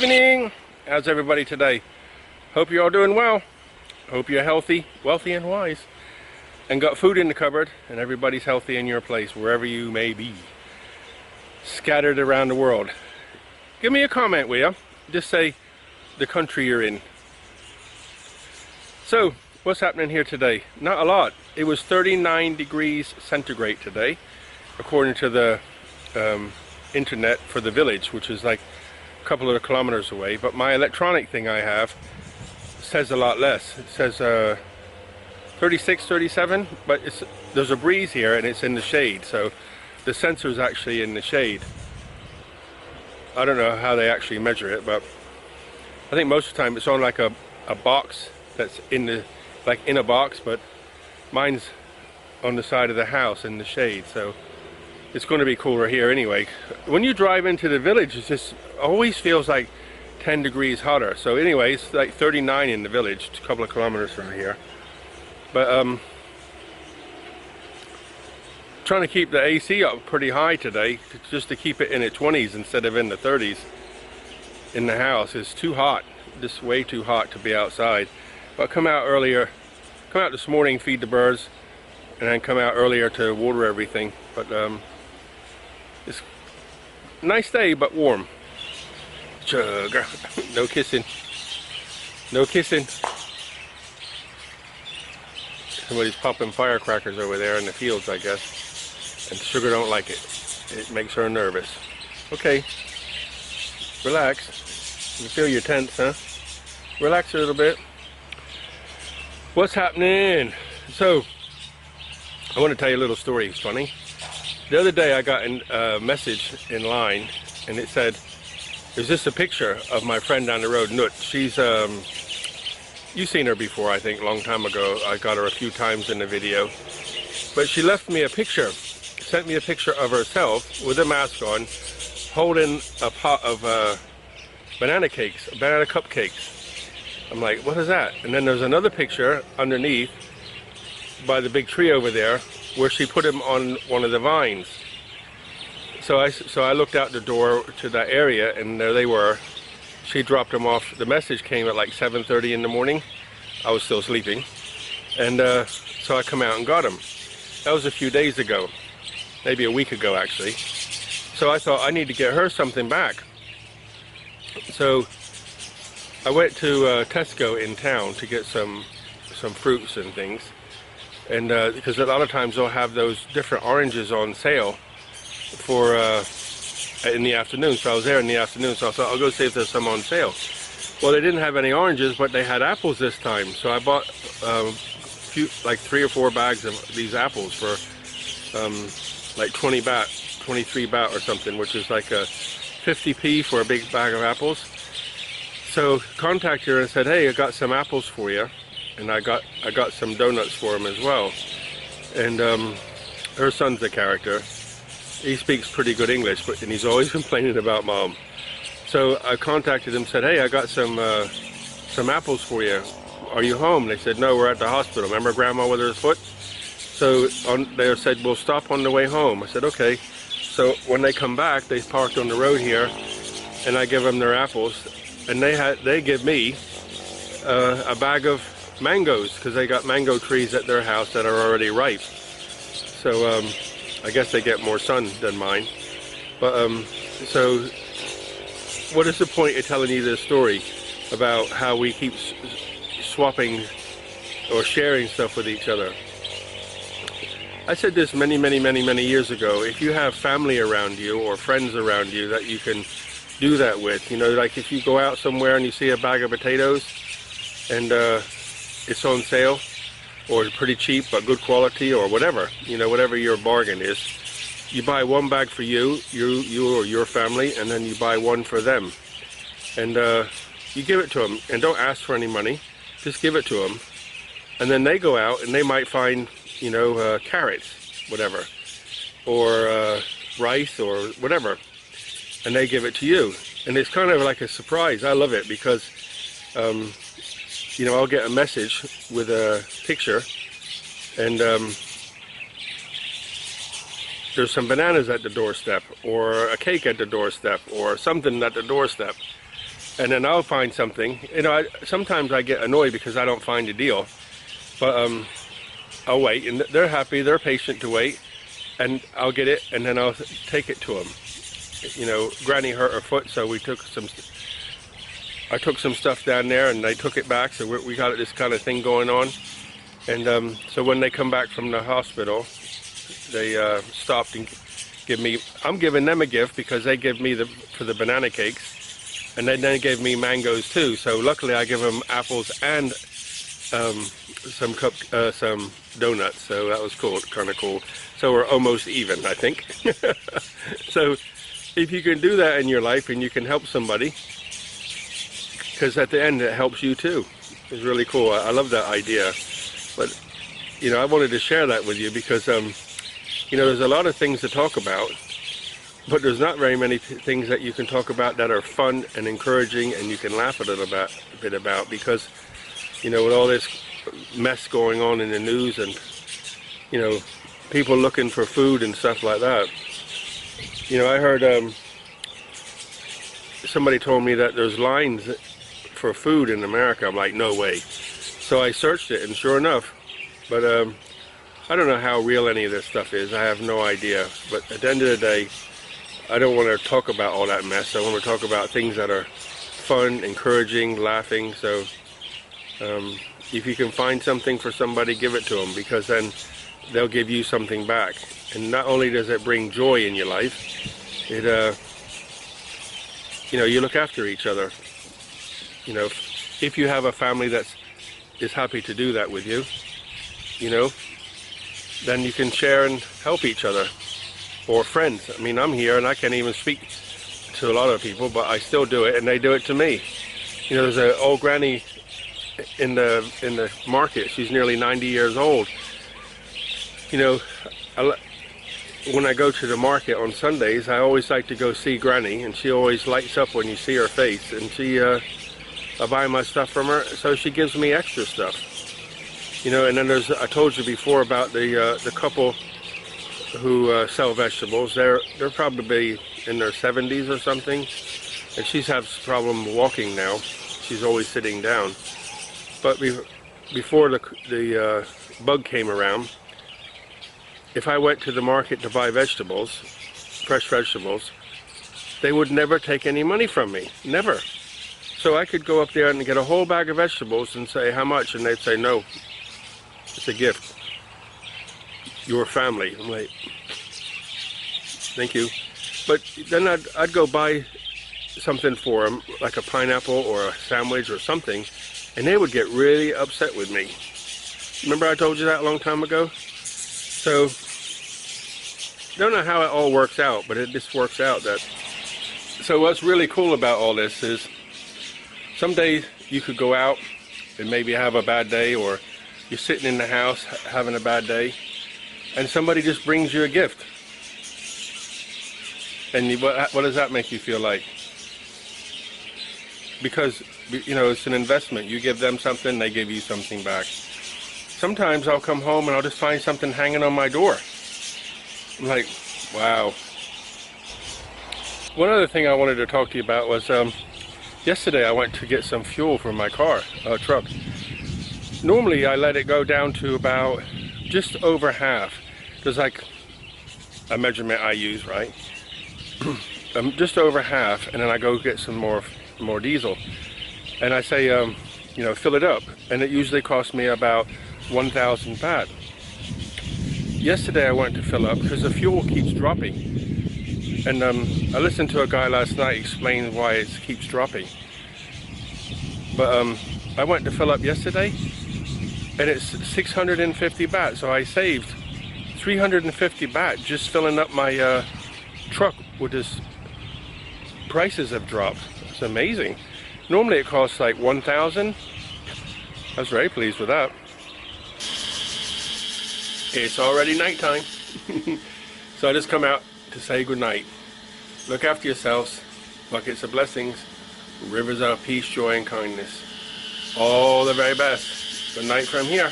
evening. How's everybody today? Hope you're all doing well. Hope you're healthy, wealthy, and wise, and got food in the cupboard, and everybody's healthy in your place, wherever you may be, scattered around the world. Give me a comment, will ya? Just say the country you're in. So, what's happening here today? Not a lot. It was 39 degrees centigrade today, according to the internet for the village, which is like a couple of kilometers away. But my electronic thing I have says a lot less. It says 36, 37, but there's a breeze here and it's in the shade, so the sensor's actually in the shade. I don't know how they actually measure it, but I think most of the time it's on like a box that's in a box, but mine's on the side of the house in the shade, so it's going to be cooler here anyway. When you drive into the village, it just always feels like 10 degrees hotter. So anyway, it's like 39 in the village, a couple of kilometers from here. But trying to keep the AC up pretty high today, just to keep it in the 20s instead of in the 30s in the house. It's too hot, just way too hot to be outside. But come out this morning, feed the birds, and then come out earlier to water everything. But it's a nice day, but warm. Sugar. No kissing. No kissing. Somebody's popping firecrackers over there in the fields, I guess. And Sugar don't like it. It makes her nervous. Okay. Relax. You feel your tense, huh? Relax a little bit. What's happening? So, I want to tell you a little story. It's funny. The other day I got a message in line, and it said, "Is this a picture of my friend down the road, Nut?" She's, you've seen her before, I think, a long time ago. I got her a few times in the video. But she left me a picture, sent me a picture of herself with a mask on, holding a pot of banana cupcakes. I'm like, what is that? And then there's another picture underneath by the big tree over there where she put him on one of the vines. So I looked out the door to that area, and there they were. She dropped them off. The message came at like 7:30 in the morning. I was still sleeping, and so I come out and got them. That was a few days ago, maybe a week ago actually. So I thought I need to get her something back. So I went to Tesco in town to get some fruits and things, and because a lot of times they'll have those different oranges on sale for in the afternoon. So I was there in the afternoon, so I thought I'll go see if there's some on sale. Well, they didn't have any oranges, but they had apples this time, so I bought like 3 or 4 bags of these apples for like 20 baht, 23 baht or something, which is like a 50p for a big bag of apples. So contacted her and said, "Hey, I got some apples for you," and I got some donuts for him as well. And her son's a character. He speaks pretty good English, and he's always complaining about Mom. So I contacted him, said, "Hey, I got some apples for you. Are you home?" They said, "No, we're at the hospital. Remember Grandma with her foot?" So they said, "We'll stop on the way home." I said, "Okay." So when they come back, they parked on the road here, and I give them their apples, and they give me a bag of mangoes, because they got mango trees at their house that are already ripe. So I guess they get more sun than mine. But so what is the point of telling you this story about how we keep swapping or sharing stuff with each other? I said this many years ago. If you have family around you or friends around you that you can do that with, you know, like if you go out somewhere and you see a bag of potatoes and it's on sale, or pretty cheap but good quality, or whatever, you know, whatever your bargain is, you buy one bag for you or your family, and then you buy one for them, and you give it to them, and don't ask for any money, just give it to them, and then they go out and they might find, you know, carrots, whatever, or rice or whatever, and they give it to you, and it's kind of like a surprise. I love it because you know, I'll get a message with a picture, and there's some bananas at the doorstep, or a cake at the doorstep, or something at the doorstep, and then I'll find something. You know, sometimes I get annoyed because I don't find a deal, but I'll wait, and they're happy, they're patient to wait, and I'll get it, and then I'll take it to them. You know, Granny hurt her foot, so I took some stuff down there, and they took it back, so we got this kind of thing going on. And so when they come back from the hospital, they stopped and give me, I'm giving them a gift because they give me for the banana cakes, and then they gave me mangoes too. So luckily I give them apples and some donuts, so that was cool, kind of cool. So we're almost even, I think. So if you can do that in your life and you can help somebody, because at the end it helps you too. It's really cool. I love that idea. But you know, I wanted to share that with you because you know, there's a lot of things to talk about, but there's not very many things that you can talk about that are fun and encouraging and you can laugh a little bit about, because you know, with all this mess going on in the news and you know, people looking for food and stuff like that. You know, I heard somebody told me that there's lines for food in America. I'm like, no way. So I searched it, and sure enough, but I don't know how real any of this stuff is. I have no idea. But at the end of the day, I don't want to talk about all that mess. I want to talk about things that are fun, encouraging, laughing. So if you can find something for somebody, give it to them, because then they'll give you something back. And not only does it bring joy in your life, it you know, you look after each other. You know, if you have a family that is happy to do that with you, you know, then you can share and help each other. Or friends. I mean, I'm here and I can't even speak to a lot of people, but I still do it, and they do it to me. You know, there's an old granny in the market. She's nearly 90 years old. You know, when I go to the market on Sundays, I always like to go see Granny, and she always lights up when you see her face. And I buy my stuff from her, so she gives me extra stuff. You know, and then I told you before about the couple who sell vegetables. They're probably in their 70s or something, and she's has a problem walking now. She's always sitting down. But before the bug came around, if I went to the market to buy vegetables, fresh vegetables, they would never take any money from me, never. So I could go up there and get a whole bag of vegetables and say, how much? And they'd say, no, it's a gift. Your family. I'm like, thank you. But then I'd go buy something for them, like a pineapple or a sandwich or something, and they would get really upset with me. Remember I told you that a long time ago? So, don't know how it all works out, but it just works out that. So what's really cool about all this is, some days you could go out and maybe have a bad day, or you're sitting in the house having a bad day, and somebody just brings you a gift. And what does that make you feel like? Because, you know, it's an investment. You give them something, they give you something back. Sometimes I'll come home and I'll just find something hanging on my door. I'm like, wow. One other thing I wanted to talk to you about was, yesterday I went to get some fuel for my car, truck. Normally I let it go down to about just over half. There's like a measurement I use, right? Just over half, and then I go get some more diesel. And I say, you know, fill it up. And it usually costs me about 1,000 baht. Yesterday I went to fill up because the fuel keeps dropping. And I listened to a guy last night explain why it keeps dropping. But I went to fill up yesterday, and it's 650 baht. So I saved 350 baht just filling up my truck with this. Prices have dropped. It's amazing. Normally it costs like 1,000. I was very pleased with that. It's already nighttime. So I just come out to say good night. Look after yourselves. Buckets of blessings. Rivers of peace, joy, and kindness. All the very best. Good night from here.